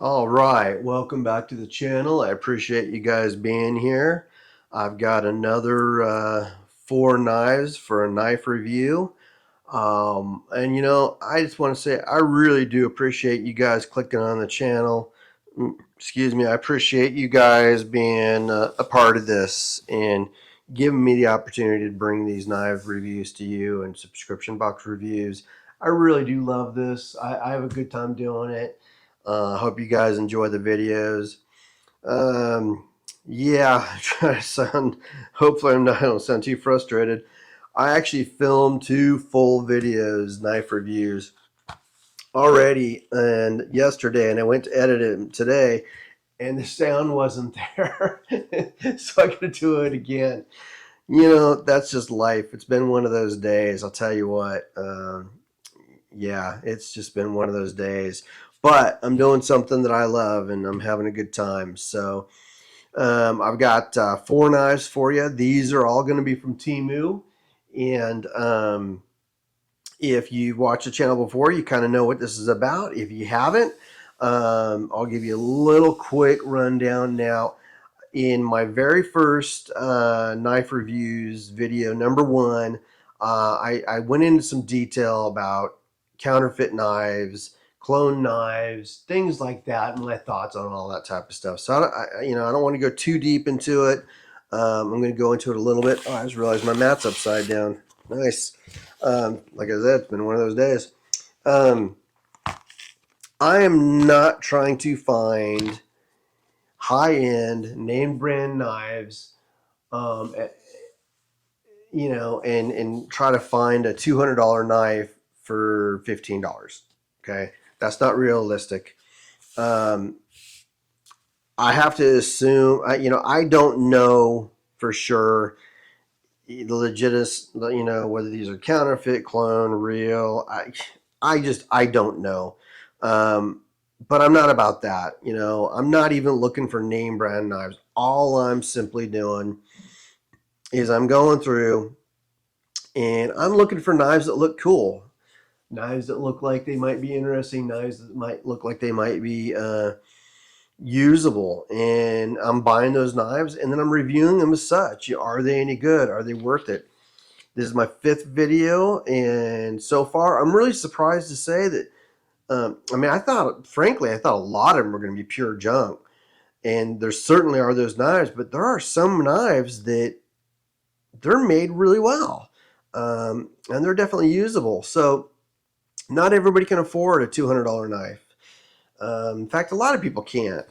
All right, welcome back to the channel. I appreciate you guys being here. I've got another 4 knives for a knife review. And I just want to say I really do appreciate you guys clicking on the channel. Excuse me, I appreciate you guys being a part of this and giving me the opportunity to bring these knife reviews to you and subscription box reviews. I really do love this. I have a good time doing it. I hope you guys enjoy the videos. Yeah, try to sound. Hopefully, I don't sound too frustrated. I actually filmed 2 full videos, knife reviews, already, and yesterday, and I went to edit it today, and the sound wasn't there, so I got to do it again. That's just life. It's been one of those days. I'll tell you what. Yeah, it's just been one of those days. But I'm doing something that I love, and I'm having a good time. So I've got 4 knives for you. These are all going to be from Temu. And if you've watched the channel before, you kind of know what this is about. If you haven't, I'll give you a little quick rundown now. In my very first knife reviews video, number 1, I went into some detail about counterfeit knives, clone knives, things like that, and my thoughts on all that type of stuff. So I don't want to go too deep into it. I'm going to go into it a little bit. Oh, I just realized my mat's upside down. Nice. Like I said, it's been one of those days. I am not trying to find high-end name brand knives, um, and try to find a $200 knife for $15. Okay, that's not realistic. Um, I have to assume, I don't know for sure the legitimacy, whether these are counterfeit, clone, real. I don't know. But I'm not about that. I'm not even looking for name brand knives. All I'm simply doing is I'm going through and I'm looking for knives that look cool, knives that look like they might be interesting, knives that might look like they might be usable. And I'm buying those knives and then I'm reviewing them as such. Are they any good? Are they worth it? This is my 5th video, and so far I'm really surprised to say that frankly, I thought a lot of them were going to be pure junk. And there certainly are those knives, but there are some knives that they're made really well. And they're definitely usable. So not everybody can afford a $200 knife. In fact, a lot of people can't.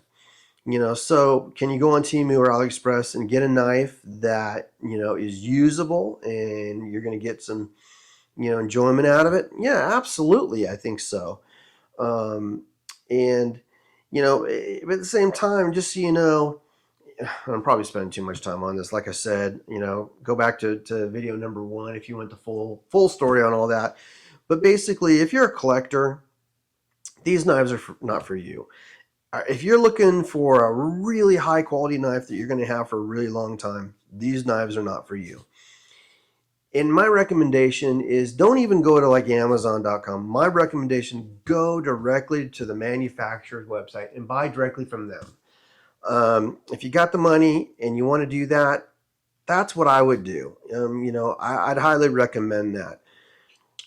So can you go on Temu or AliExpress and get a knife that, is usable and you're going to get some, enjoyment out of it? Yeah, absolutely. I think so. And but at the same time, just so you know, I'm probably spending too much time on this. Like I said, go back to video number 1 if you want the full story on all that. But basically, if you're a collector, these knives are not for you. If you're looking for a really high quality knife that you're going to have for a really long time, these knives are not for you. And my recommendation is don't even go to like Amazon.com. My recommendation, go directly to the manufacturer's website and buy directly from them. If you got the money and you want to do that, that's what I would do. I'd highly recommend that.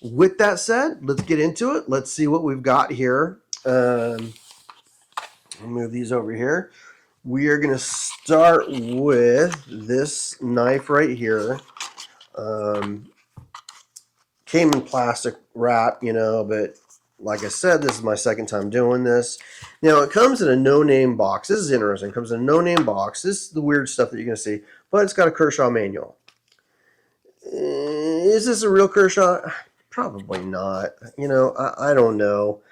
With that said, let's get into it. Let's see what we've got here. I'll move these over here. We are going to start with this knife right here. Came in plastic wrap, but like I said, this is my second time doing this. Now, it comes in a no-name box. This is interesting. It comes in a no-name box. This is the weird stuff that you're going to see, but it's got a Kershaw manual. Is this a real Kershaw? Probably not. I don't know.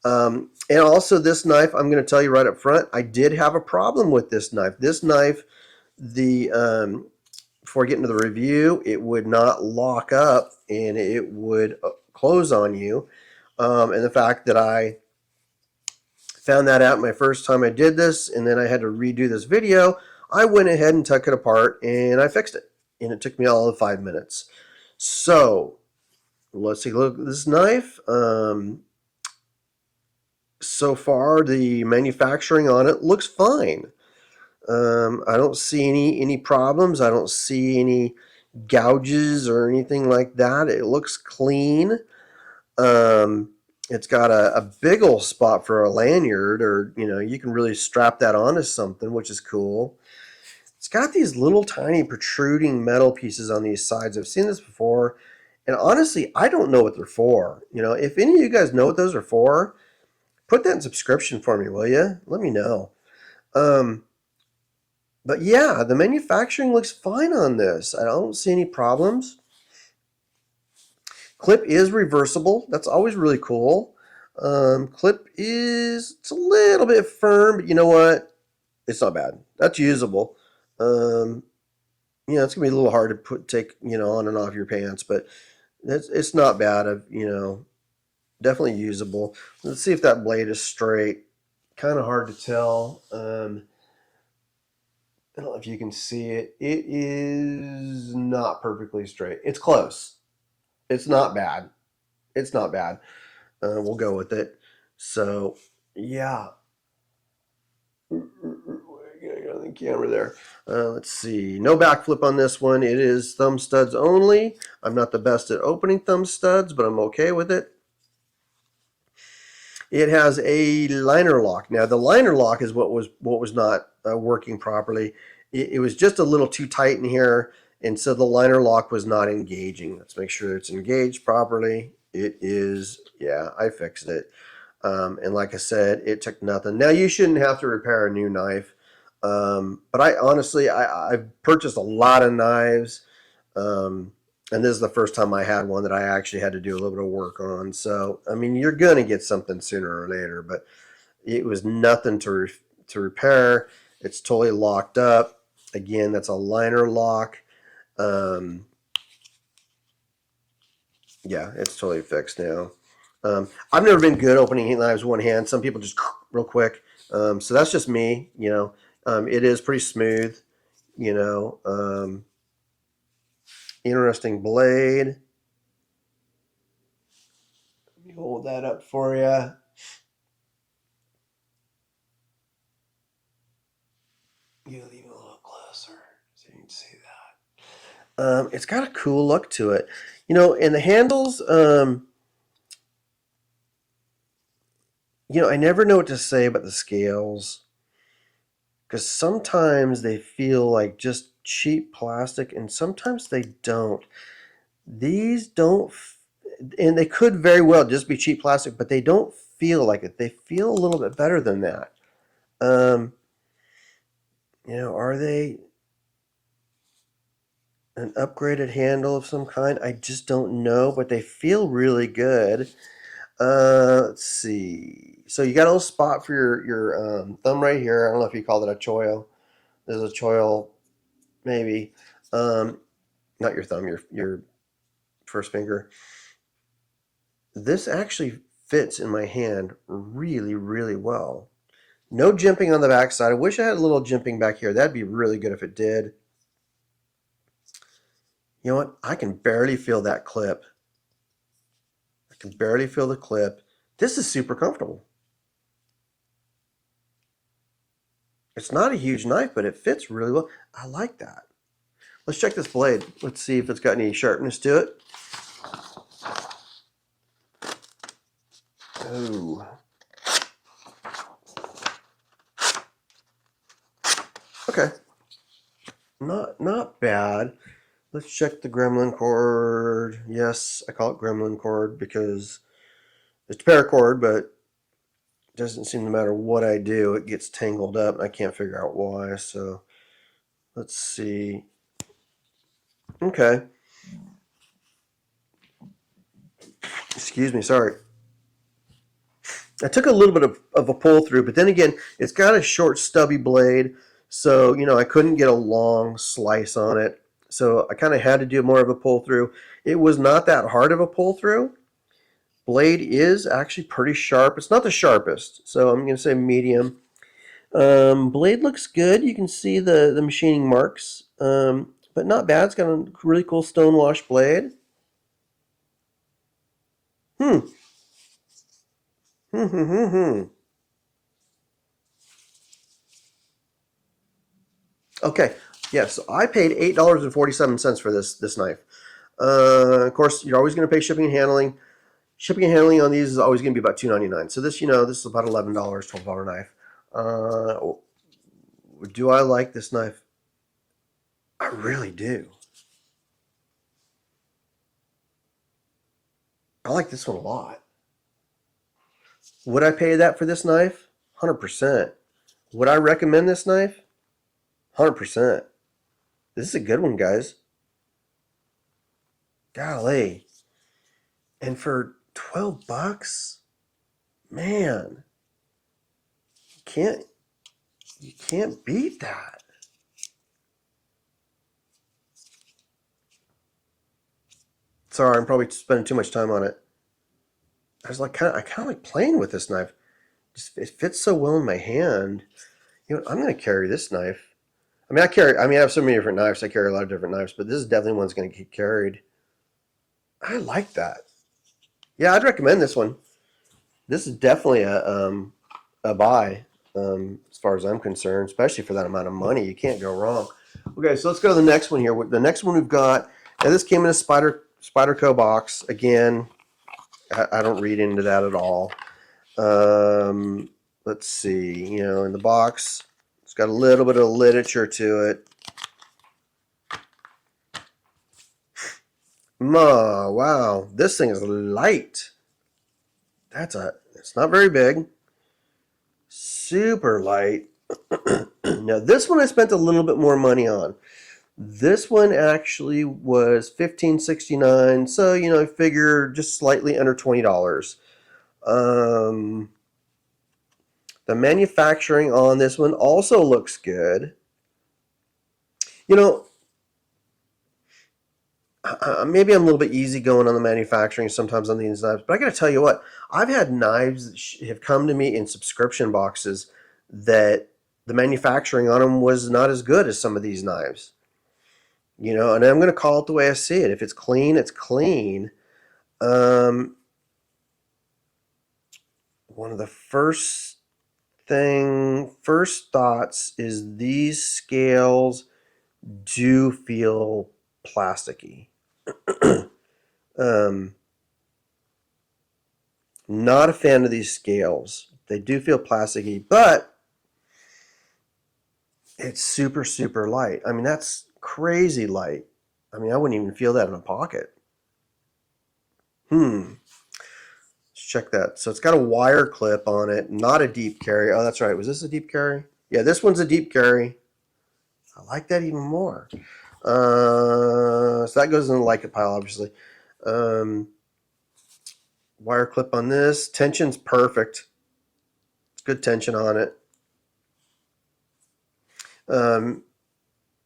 And also this knife, I'm going to tell you right up front, I did have a problem with this knife. This knife, before getting to the review, it would not lock up and it would close on you. And the fact that I found that out my first time I did this, and then I had to redo this video, I went ahead and took it apart and I fixed it. And it took me all of 5 minutes. So let's take a look at this knife. So far, the manufacturing on it looks fine. I don't see any problems. I don't see any gouges or anything like that. It looks clean. Um, it's got a big old spot for a lanyard, or you can really strap that onto something, which is cool. It's got these little tiny protruding metal pieces on these sides. I've seen this before, and honestly, I don't know what they're for. If any of you guys know what those are for, put that in subscription for me, will you? Let me know. Um, but yeah, the manufacturing looks fine on this. I don't see any problems. Clip is reversible. That's always really cool. Clip is it's a little bit firm, but you know what? It's not bad. That's usable. Um, it's gonna be a little hard to take on and off your pants, but it's not bad. Definitely usable. Let's see if that blade is straight. Kind of hard to tell. I don't know if you can see it. It is not perfectly straight. It's close. It's not bad. It's not bad. We'll go with it. So, yeah. On the camera there. Let's see. No backflip on this one. It is thumb studs only. I'm not the best at opening thumb studs, but I'm okay with it. It has a liner lock. Now, the liner lock is what was not working properly. It was just a little too tight in here, and so the liner lock was not engaging. Let's make sure it's engaged properly. It is. Yeah, I fixed it. And like I said, it took nothing. Now you shouldn't have to repair a new knife, but I honestly, I've purchased a lot of knives, um, and this is the first time I had one that I actually had to do a little bit of work on. So I mean, you're gonna get something sooner or later, but it was nothing to repair. It's totally locked up. Again, that's a liner lock. Um, yeah, it's totally fixed now. I've never been good opening knives one hand. Some people just real quick. So that's just me. It is pretty smooth. You know, interesting blade. Let me hold that up for you. You leave it a little closer so you can see that. It's got a cool look to it. And the handles. I never know what to say about the scales because sometimes they feel like just cheap plastic and sometimes they don't. These don't, and they could very well just be cheap plastic, but they don't feel like it. They feel a little bit better than that. Um, are they an upgraded handle of some kind? I just don't know, but they feel really good. Let's see. So you got a little spot for your thumb right here. I don't know if you call it a choil. There's a choil, maybe. Um, Not your thumb, your first finger. This actually fits in my hand really, really well. No jimping on the backside. I wish I had a little jimping back here. That'd be really good if it did. You know what? I can barely feel that clip. I can barely feel the clip. This is super comfortable. It's not a huge knife, but it fits really well. I like that. Let's check this blade. Let's see if it's got any sharpness to it. Oh. Okay. Not bad. Let's check the gremlin cord. Yes, I call it gremlin cord because it's a paracord, but it doesn't seem to matter what I do, it gets tangled up and I can't figure out why. So let's see. Okay. Excuse me, sorry. I took a little bit of a pull through, but then again, it's got a short, stubby blade. So, I couldn't get a long slice on it. So I kind of had to do more of a pull through. It was not that hard of a pull through. Blade is actually pretty sharp. It's not the sharpest, so I'm going to say medium. Blade looks good. You can see the machining marks, but not bad. It's got a really cool stonewash blade. Hmm. Hmm. Hmm. Hmm. Hmm. Okay, yeah, so I paid $8.47 for this knife. Of course, you're always going to pay shipping and handling. Shipping and handling on these is always going to be about $2.99. So this, this is about $11, $12 knife. Do I like this knife? I really do. I like this one a lot. Would I pay that for this knife? 100%. Would I recommend this knife? 100%. This is a good one, guys. Golly. And for $12, man, can't you can't beat that. Sorry, I'm probably spending too much time on it. I kind of like playing with this knife. Just it fits so well in my hand. I'm going to carry this knife. I have so many different knives. I carry a lot of different knives, but this is definitely one that's going to get carried. I like that. Yeah, I'd recommend this one. This is definitely a buy, as far as I'm concerned, especially for that amount of money. You can't go wrong. Okay, so let's go to the next one here. The next one we've got, and this came in a Spyderco box. Again, I don't read into that at all. Let's see. In the box, it's got a little bit of literature to it. Wow, this thing is light. It's not very big. Super light. Now this one I spent a little bit more money on. This one actually was $15.69, so I figure just slightly under $20. The manufacturing on this one also looks good. You know, Maybe I'm a little bit easy going on the manufacturing sometimes on these knives, but I got to tell you what, I've had knives that have come to me in subscription boxes that the manufacturing on them was not as good as some of these knives. And I'm going to call it the way I see it. If it's clean, it's clean. Um, One of the first thoughts is these scales do feel plasticky. um, Not a fan of these scales. They do feel plasticky, but it's super, super light. That's crazy light. I wouldn't even feel that in a pocket. Let's check that. So it's got a wire clip on it, not a deep carry. Oh, that's right. Was this a deep carry? Yeah, this one's a deep carry. I like that even more. So that goes in the like it pile, obviously. Um, Wire clip on this. Tension's perfect. It's good tension on it. Um,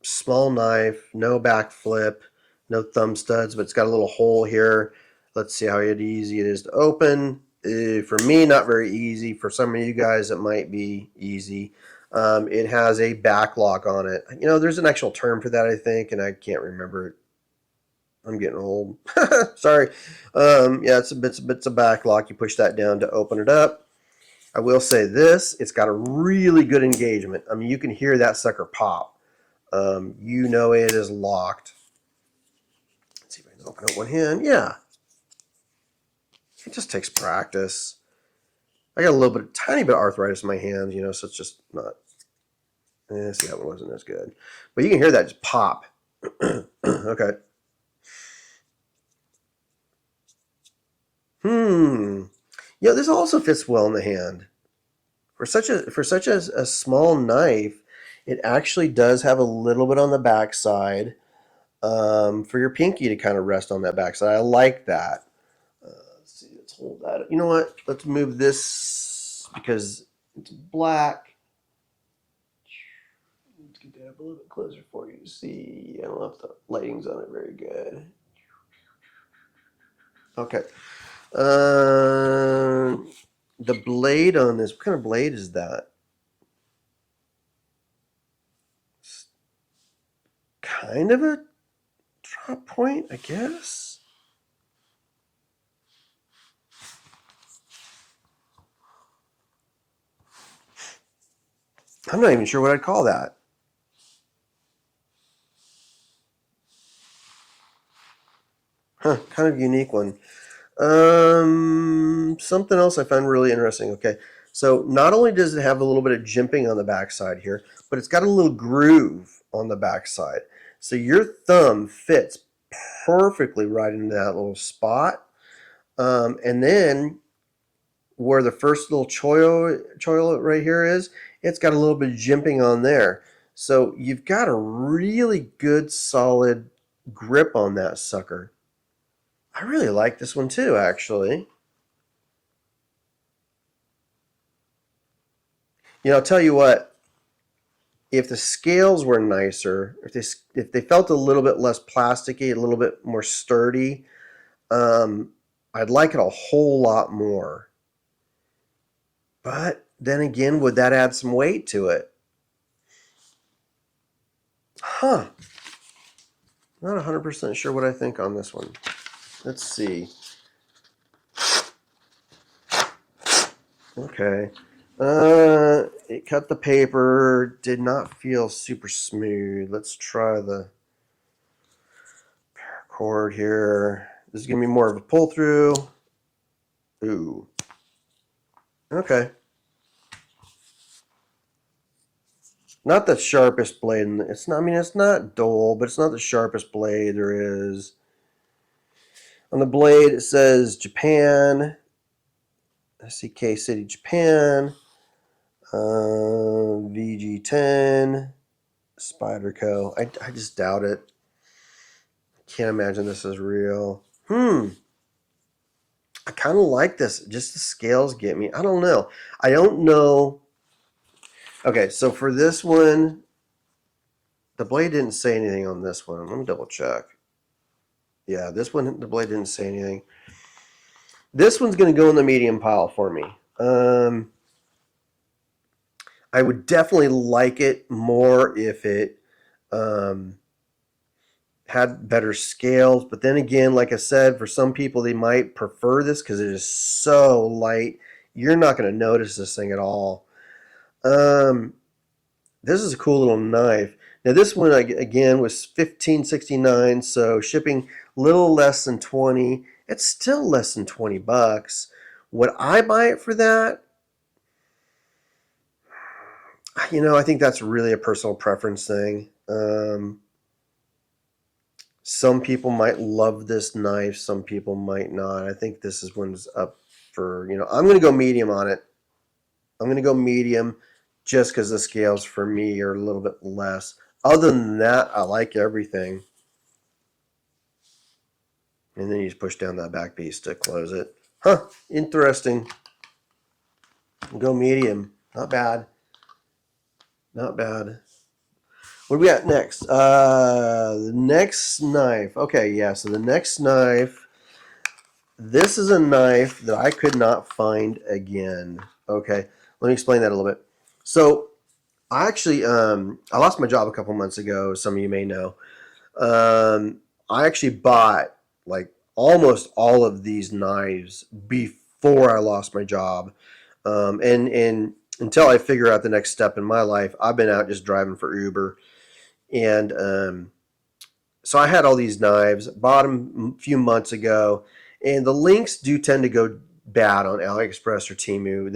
Small knife, no back flip, no thumb studs, but it's got a little hole here. Let's see how easy it is to open. For me, not very easy. For some of you guys, it might be easy. It has a back lock on it. There's an actual term for that, I think, and I can't remember it. I'm getting old. Sorry. Yeah, it's a back lock. You push that down to open it up. I will say this: it's got a really good engagement. You can hear that sucker pop. It is locked. Let's see if I can open it one hand. Yeah, it just takes practice. I got tiny bit of arthritis in my hands, so it's just not. See, that one wasn't as good, but you can hear that just pop. Okay. This also fits well in the hand. For such a small knife, it actually does have a little bit on the backside, for your pinky to kind of rest on that backside. I like that. Let's see, let's hold that. You know what? Let's move this because it's black. Let's get that up a little bit closer for you to see. I don't know if the lighting's on it very good. Okay. Uh, the blade on this, what kind of blade is that? It's kind of a drop point, I guess. I'm not even sure what I'd call that. Huh, kind of unique one. Something else I found really interesting. Okay, so not only does it have a little bit of jimping on the backside here, but it's got a little groove on the backside. So your thumb fits perfectly right into that little spot. And then where the first little choil right here is, it's got a little bit of jimping on there. So you've got a really good solid grip on that sucker. I really like this one too, actually. I'll tell you what. If the scales were nicer, if they felt a little bit less plasticky, a little bit more sturdy, um, I'd like it a whole lot more. But then again, would that add some weight to it? Huh. Not 100% sure what I think on this one. Let's see. Okay. It cut the paper. Did not feel super smooth. Let's try the paracord here. This is going to be more of a pull through. Ooh. Okay. Not the sharpest blade. It's not. I mean, it's not dull, but it's not the sharpest blade there is. On the blade, it says Japan. SCK City, Japan. VG10. Spyderco. I just doubt it. Can't imagine this is real. I kind of like this. Just the scales get me. I don't know. I don't know. Okay, so for this one, the blade didn't say anything on this one. Let me double check. Yeah, this one, the blade didn't say anything. This one's going to go in the medium pile for me. I would definitely like it more if it had better scales. But then again, like I said, for some people, they might prefer this because it is so light. You're not going to notice this thing at all. This is a cool little knife. Now this one again was $15.69, so shipping little less than 20. It's still less than $20. Would I buy it for that? I think that's really a personal preference thing. Some people might love this knife, some people might not. I think this is one's up for, I'm going to go medium on it. I'm going to go medium just because the scales for me are a little bit less. Other than that, I like everything. And then you just push down that back piece to close it. Huh, interesting. Go medium. Not bad. Not bad. What do we got next? The next knife. Okay, yeah, so the next knife. This is a knife that I could not find again. Okay, let me explain that a little bit. So, I actually, I lost my job a couple months ago. Some of you may know. I actually bought like almost all of these knives before I lost my job, and until I figure out the next step in my life, I've been out just driving for Uber, and so I had all these knives, bought them a few months ago, and the links do tend to go bad on AliExpress or Temu.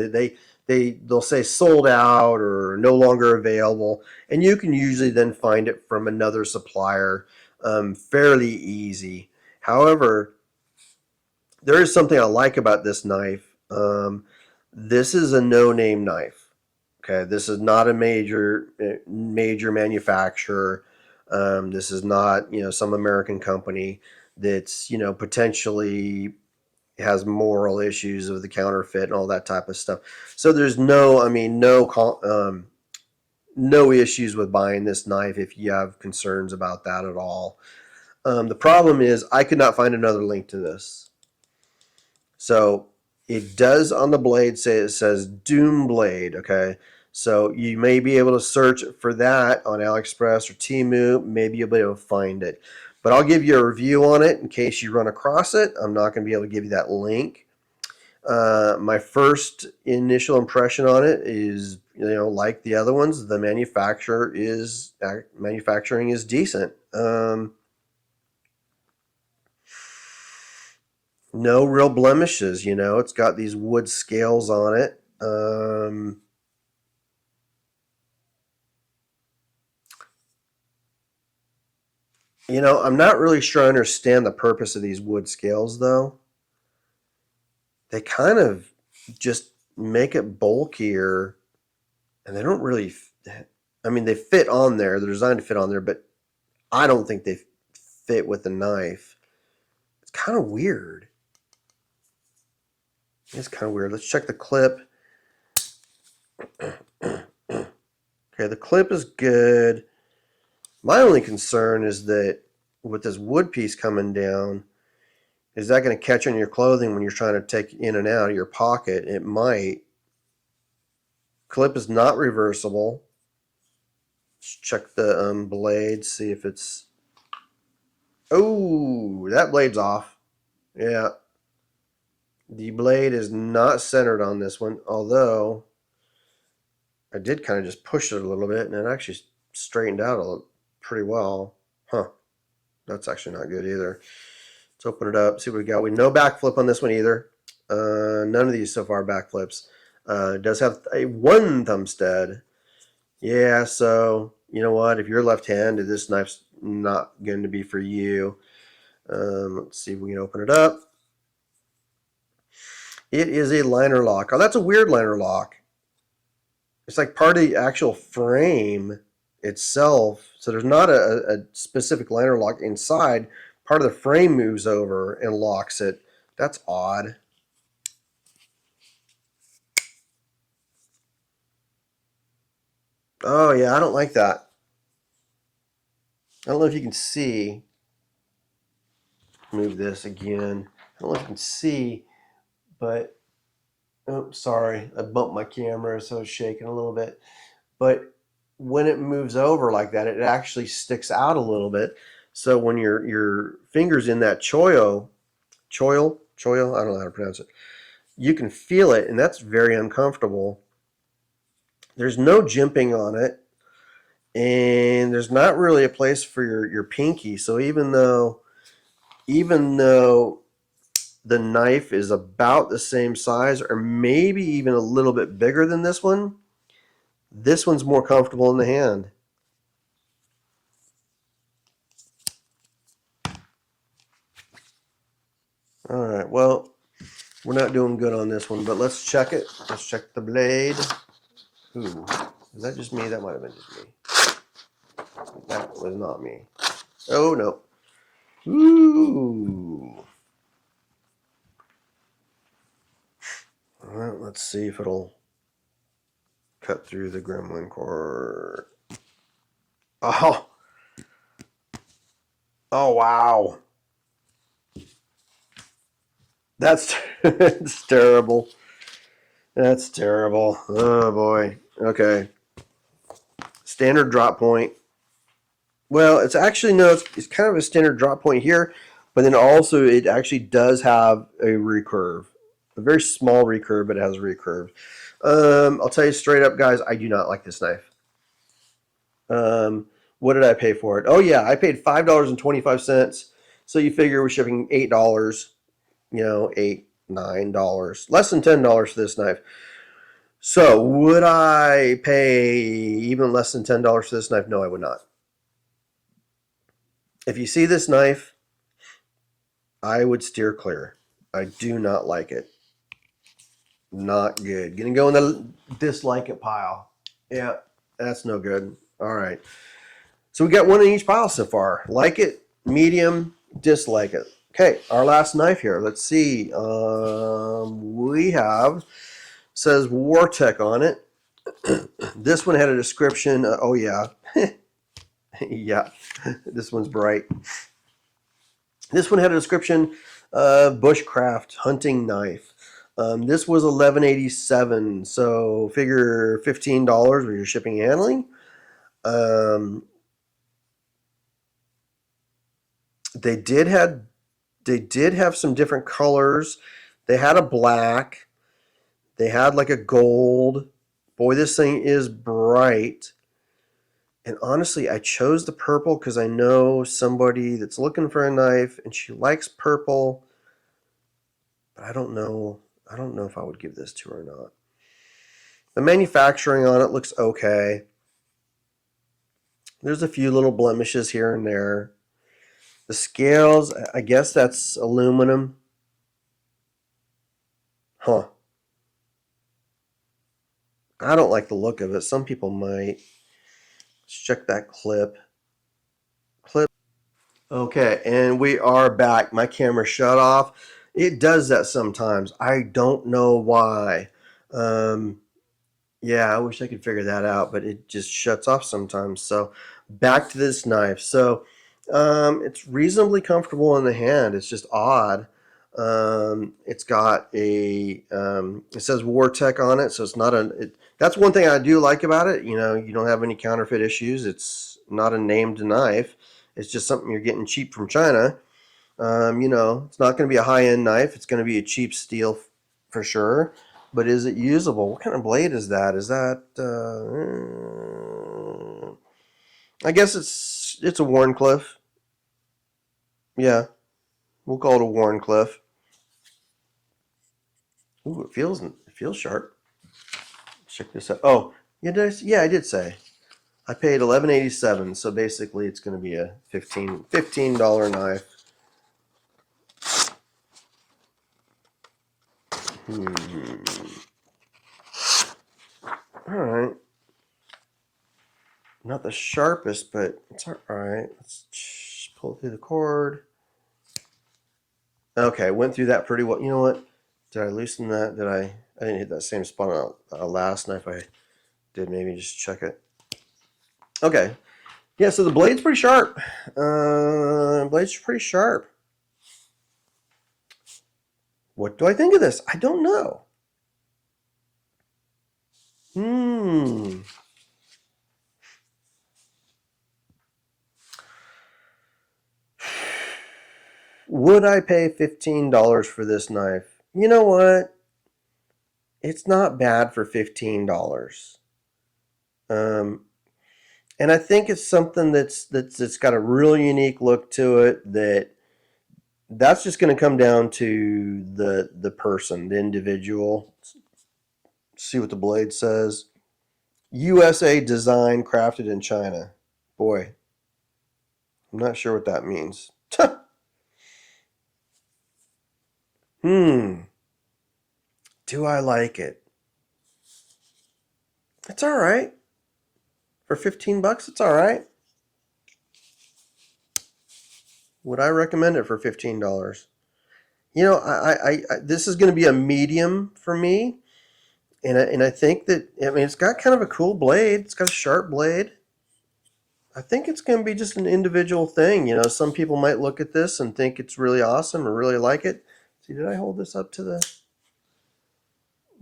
They'll say sold out or no longer available, and you can usually then find it from another supplier fairly easy. However, there is something I like about this knife. This is a no-name knife. Okay, this is not a major manufacturer. This is not some American company that's potentially has moral issues with the counterfeit and all that type of stuff. So there's no issues with buying this knife if you have concerns about that at all. The problem is I could not find another link to this. So it does on the blade say it says Doom Blade, okay? So you may be able to search for that on AliExpress or Temu. Maybe you'll be able to find it. But I'll give you a review on it in case you run across it. I'm not going to be able to give you that link. My first initial impression on it is, like the other ones, the manufacturing is decent. No real blemishes, you know. It's got these wood scales on it. You know, I'm not really sure I understand the purpose of these wood scales, though. They kind of just make it bulkier, and they don't really. I mean, they fit on there. They're designed to fit on there, but I don't think they fit with the knife. It's kind of weird. It's kind of weird. Let's check the clip. Okay, the clip is good. My only concern is that with this wood piece coming down, is that going to catch on your clothing when you're trying to take in and out of your pocket? It might. Clip is not reversible. Let's check the blade, see if it's... Oh, that blade's off. Yeah. The blade is not centered on this one, although I did kind of just push it a little bit, and it actually straightened out pretty well. Huh. That's actually not good either. Let's open it up, see what we got. We no backflip on this one either. None of these so far backflips. It does have a one thumb stud. Yeah, so you know what? If you're left-handed, this knife's not going to be for you. Let's see if we can open it up. It is a liner lock. Oh, that's a weird liner lock. It's like part of the actual frame itself. So there's not a specific liner lock inside. Part of the frame moves over and locks it. That's odd. Oh, yeah, I don't like that. I don't know if you can see. Move this again. I don't know if you can see, but... Oh, sorry. I bumped my camera, so it's shaking a little bit. But when it moves over like that, it actually sticks out a little bit. So when your finger's in that choil, I don't know how to pronounce it. You can feel it, and that's very uncomfortable. There's no jimping on it, and there's not really a place for your pinky. So even though the knife is about the same size, or maybe even a little bit bigger than this one's more comfortable in the hand. All right, well, we're not doing good on this one, but let's check it. Let's check the blade. Ooh, is that just me? That might have been just me. That was not me. Oh, no. Ooh. All right, let's see if it'll cut through the gremlin cord. Oh. Oh, wow. That's it's terrible. That's terrible. Oh, boy. Okay. Standard drop point. Well, it's actually, no, it's kind of a standard drop point here, but then also it actually does have a recurve. A very small recurve, but it has a recurve. I'll tell you straight up, guys, I do not like this knife. What did I pay for it? Oh, yeah, I paid $5.25. So you figure we're shipping $8, $8, $9, less than $10 for this knife. So would I pay even less than $10 for this knife? No, I would not. If you see this knife, I would steer clear. I do not like it. Not good. Gonna go in the dislike it pile. Yeah, that's no good. All right. So we got one in each pile so far. Like it, medium, dislike it. Okay, our last knife here. Let's see. We have, says Wartech on it. This one had a description. Oh, yeah. Yeah, this one's bright. This one had a description, bushcraft hunting knife. This was $11.87, so figure $15 with your shipping and handling. They did have some different colors. They had a black. They had like a gold. Boy, this thing is bright. And honestly, I chose the purple because I know somebody that's looking for a knife and she likes purple. but I don't know. I don't know if I would give this to her or not. The manufacturing on it looks okay. There's a few little blemishes here and there. The scales, I guess that's aluminum. Huh. I don't like the look of it. Some people might. Let's check that clip. Okay, and we are back. My camera shut off. It does that sometimes. I don't know why. Um, yeah, I wish I could figure that out, but it just shuts off sometimes. So back to this knife. So it's reasonably comfortable in the hand. It's just odd. It's got it says Wartech on it, so it's not that's one thing I do like about it. You know, you don't have any counterfeit issues. It's not a named knife. It's just something you're getting cheap from China. You know, it's not going to be a high-end knife. It's going to be a cheap steel for sure. But is it usable? What kind of blade is that? Is that? I guess it's a Warncliffe. Yeah, we'll call it a Warncliffe. Ooh, it feels sharp. Check this out. Oh, yeah, I did say I paid $11.87. So basically, it's going to be a $15 knife. All right. Not the sharpest, but it's all right. Let's pull it through the cord. Okay, went through that pretty well. You know what? Did I loosen that? I didn't hit that same spot on a last knife I did. Maybe just check it. Okay. Yeah, so the blade's pretty sharp. Blade's pretty sharp. What do I think of this? I don't know. Would I pay $15 for this knife? You know what? It's not bad for $15. Um, and I think it's something that's got a really unique look to it. That's just going to come down to the person, the individual. Let's see what the blade says. USA design, crafted in China. Boy, I'm not sure what that means. Hmm. Do I like it? It's all right. For 15 bucks, it's all right. Would I recommend it for $15? You know, this is going to be a medium for me, and I think that I mean it's got kind of a cool blade. It's got a sharp blade. I think it's going to be just an individual thing. You know, some people might look at this and think it's really awesome or really like it. See, did I hold this up to the?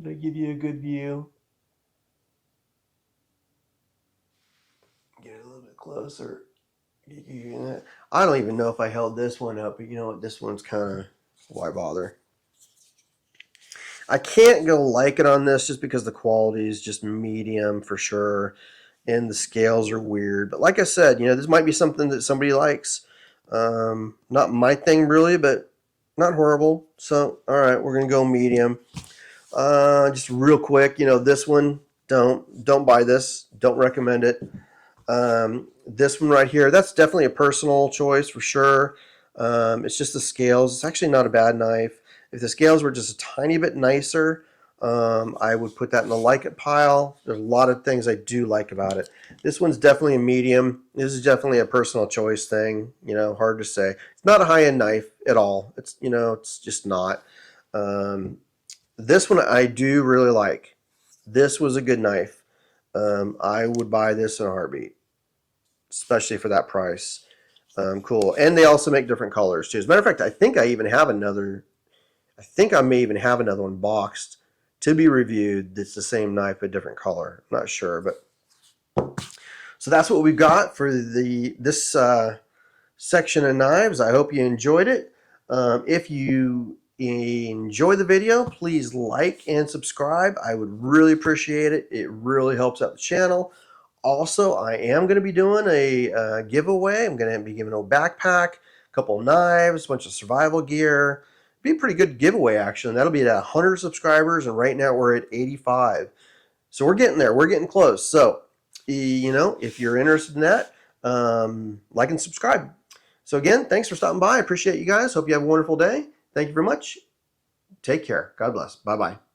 Did I give you a good view? Get it a little bit closer. I don't even know if I held this one up, but you know what? This one's kind of why bother. I can't go like it on this just because the quality is just medium for sure, and the scales are weird. But like I said, you know, this might be something that somebody likes. Not my thing really, but not horrible. So all right, we're gonna go medium. Just real quick, you know, this one don't buy this. Don't recommend it. This one right here, that's definitely a personal choice for sure. It's just the scales. It's actually not a bad knife. If the scales were just a tiny bit nicer, I would put that in the like it pile. There's a lot of things I do like about it. This one's definitely a medium. This is definitely a personal choice thing. You know, hard to say. It's not a high-end knife at all. It's, you know, it's just not. Um, this one I do really like. This was a good knife. I would buy this in a heartbeat, especially for that price. Cool. And they also make different colors too. As a matter of fact, I think I even have another. I think I may even have another one boxed to be reviewed. That's the same knife, but different color. I'm not sure, but so that's what we've got for this section of knives. I hope you enjoyed it. If you enjoy the video, please like and subscribe. I would really appreciate it. It really helps out the channel. Also, I am going to be doing a giveaway. I'm going to be giving a backpack, a couple knives, a bunch of survival gear. be a pretty good giveaway actually. That'll be at 100 subscribers, and right now we're at 85. So we're getting there. We're getting close. So, if you're interested in that, like and subscribe. So again, thanks for stopping by. I appreciate you guys. Hope you have a wonderful day. Thank you very much. Take care. God bless. Bye-bye.